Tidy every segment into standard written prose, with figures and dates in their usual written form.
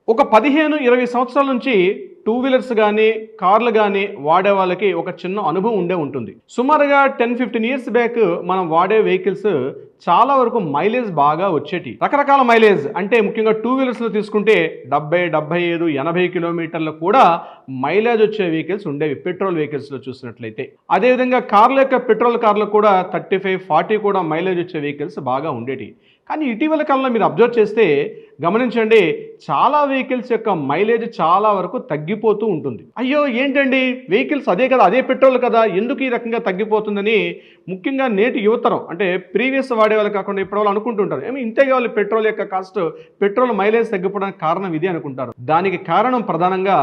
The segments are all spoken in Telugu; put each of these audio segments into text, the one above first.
ఒక 15-20 సంవత్సరాల నుంచి టూ వీలర్స్ గానీ, కార్లు గానీ వాడే వాళ్ళకి ఒక చిన్న అనుభవం ఉండే ఉంటుంది. సుమారుగా 10-15 ఇయర్స్ బ్యాక్ మనం వాడే వెహికల్స్ చాలా వరకు మైలేజ్ బాగా వచ్చేటియి. రకరకాల మైలేజ్ అంటే ముఖ్యంగా టూ వీలర్స్‌లో తీసుకుంటే 70, 75, 80 కిలోమీటర్లు కూడా మైలేజ్ వచ్చే వెహికల్స్ ఉండేవి పెట్రోల్ వెహికల్స్‌లో చూసినట్లయితే. అదేవిధంగా కార్ల యొక్క పెట్రోల్ కార్లు కూడా 35, 40 కూడా మైలేజ్ వచ్చే వెహికల్స్ బాగా ఉండేటియి. కానీ ఇటీవల కాలంలో మీరు అబ్జర్వ్ చేస్తే గమనించండి, చాలా వెహికల్స్ యొక్క మైలేజ్ చాలా వరకు తగ్గిపోతూ ఉంటుంది. అయ్యో ఏంటండి, వెహికల్స్ అదే కదా, అదే పెట్రోల్ కదా, ఎందుకు ఈ రకంగా తగ్గిపోతుందని ముఖ్యంగా నేటి యువతరం అంటే ప్రీవియస్ వాడేవాళ్ళు కాకుండా ఇప్పుడు వాళ్ళు అనుకుంటుంటారు, ఏమి ఇంతే కావాలి పెట్రోల్ యొక్క కాస్ట్, పెట్రోల్ మైలేజ్ తగ్గిపోవడానికి కారణం ఇది అనుకుంటారు. దానికి కారణం ప్రధానంగా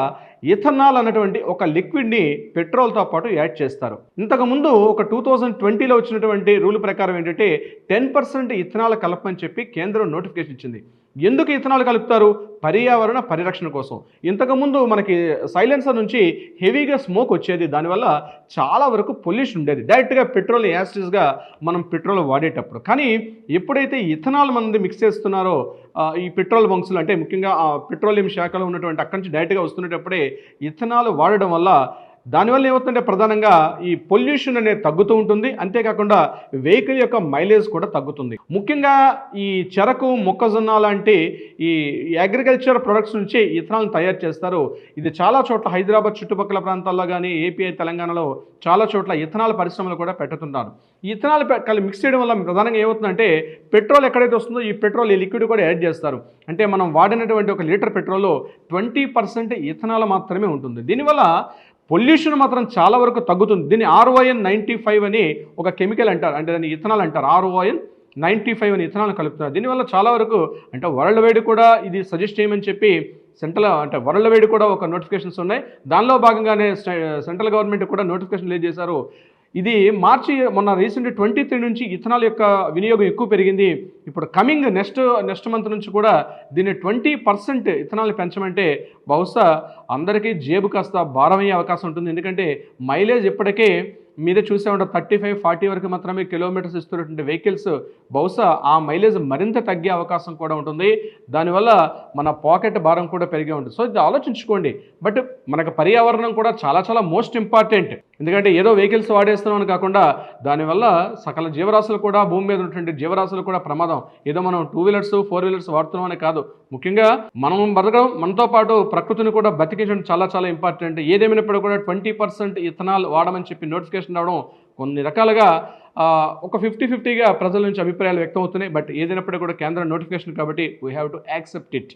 ఇథనాల్ అన్నటువంటి ఒక లిక్విడ్ని పెట్రోల్తో పాటు యాడ్ చేస్తారు. ఇంతకుముందు ఒక 2020లో వచ్చినటువంటి రూల్ ప్రకారం ఏంటంటే 10% ఇథనాల్ కలపమని చెప్పి కేంద్రం నోటిఫికేషన్ ఇచ్చింది. ఎందుకు ఇథనాల్ కలుపుతారు? పర్యావరణ పరిరక్షణ కోసం. ఇంతకుముందు మనకి సైలెన్సర్ నుంచి హెవీగా స్మోక్ వచ్చేది, దానివల్ల చాలా వరకు పొల్యూషన్ ఉండేది డైరెక్ట్గా పెట్రోల్ యాసిడ్స్గా మనం పెట్రోల్ వాడేటప్పుడు. కానీ ఎప్పుడైతే ఇథనాల్ మనది మిక్స్ చేస్తున్నారో ఈ పెట్రోల్ బంక్స్లు అంటే ముఖ్యంగా పెట్రోలియం శాఖలో ఉన్నటువంటి అక్కడి నుంచి డైరెక్ట్గా వస్తున్నప్పుడే ఇథనాల్ వాడడం వల్ల దానివల్ల ఏమవుతుందంటే ప్రధానంగా ఈ పొల్యూషన్ అనేది తగ్గుతూ ఉంటుంది. అంతేకాకుండా వెహికల్ యొక్క మైలేజ్ కూడా తగ్గుతుంది. ముఖ్యంగా ఈ చెరకు, మొక్కజొన్న లాంటి ఈ అగ్రికల్చర్ ప్రొడక్ట్స్ నుంచి ఇథనాల్ తయారు చేస్తారు. ఇది చాలా చోట్ల హైదరాబాద్ చుట్టుపక్కల ప్రాంతాల్లో కానీ, ఏపీ, తెలంగాణలో చాలా చోట్ల ఇథనాల్ పరిశ్రమలు కూడా పెట్టుతున్నారు. ఈ ఇథనాల్ మిక్స్ చేయడం వల్ల ప్రధానంగా ఏమవుతుందంటే పెట్రోల్ ఎక్కడైతే వస్తుందో ఈ పెట్రోల్ ఈ లిక్విడ్ కూడా యాడ్ చేస్తారు. అంటే మనం వాడినటువంటి ఒక లీటర్ పెట్రోల్లో 20% ఇథనాల్ మాత్రమే ఉంటుంది. దీనివల్ల పొల్యూషన్ మాత్రం చాలా వరకు తగ్గుతుంది. దీన్ని RON95 అని ఒక కెమికల్ అంటారు, అంటే దాన్ని ఇథనాల్ అంటారు. RON95 అని ఇథనాల్ కలుపుతున్నారు. దీనివల్ల చాలా వరకు అంటే వరల్డ్ వైడ్ కూడా ఇది సజెస్ట్ చేయమని చెప్పి వరల్డ్ వైడ్ కూడా ఒక నోటిఫికేషన్స్ ఉన్నాయి. దానిలో భాగంగానే సెంట్రల్ గవర్నమెంట్ కూడా నోటిఫికేషన్ రిలీజ్ చేశారు. ఇది మొన్న రీసెంట్ 23 నుంచి ఇథనాల్ యొక్క వినియోగం ఎక్కువ పెరిగింది. ఇప్పుడు కమింగ్ నెక్స్ట్ మంత్ నుంచి కూడా దీన్ని 20% ఇథనాల్ పెంచమంటే బహుశా అందరికీ జేబు కాస్త భారమయ్యే అవకాశం ఉంటుంది. ఎందుకంటే మైలేజ్ ఇప్పటికే మీరే చూసే ఉంటారు, 35-40 వరకు మాత్రమే కిలోమీటర్స్ ఇస్తున్నటువంటి వెహికల్స్ బహుశా ఆ మైలేజ్ మరింత తగ్గే అవకాశం కూడా ఉంటుంది. దానివల్ల మన పాకెట్ భారం కూడా పెరిగే ఉంటుంది. సో ఇది ఆలోచించుకోండి. బట్ మనకు పర్యావరణం కూడా చాలా చాలా మోస్ట్ ఇంపార్టెంట్. ఎందుకంటే ఏదో వెహికల్స్ వాడేస్తున్నామని కాకుండా దానివల్ల సకల జీవరాశులు కూడా, భూమి మీద ఉన్నటువంటి జీవరాశులు కూడా ప్రమాదం. ఏదో మనం 2 వీలర్స్ 4 వీలర్స్ వాడుతున్నామని కాదు, ముఖ్యంగా మనం బతకడం, మనతో పాటు ప్రకృతిని కూడా బతికించడం చాలా చాలా ఇంపార్టెంట్. ఏదేమైనప్పుడు కూడా 20% ఇథనాల్ వాడమని చెప్పి నోటిఫికేషన్ రావడం కొన్ని రకాలుగా ఒక 50-50గా ప్రజల నుంచి అభిప్రాయాలు వ్యక్తం అవుతున్నాయి. బట్ ఏదైనప్పటికీ కూడా కేంద్ర నోటిఫికేషన్ కాబట్టి we have to accept it.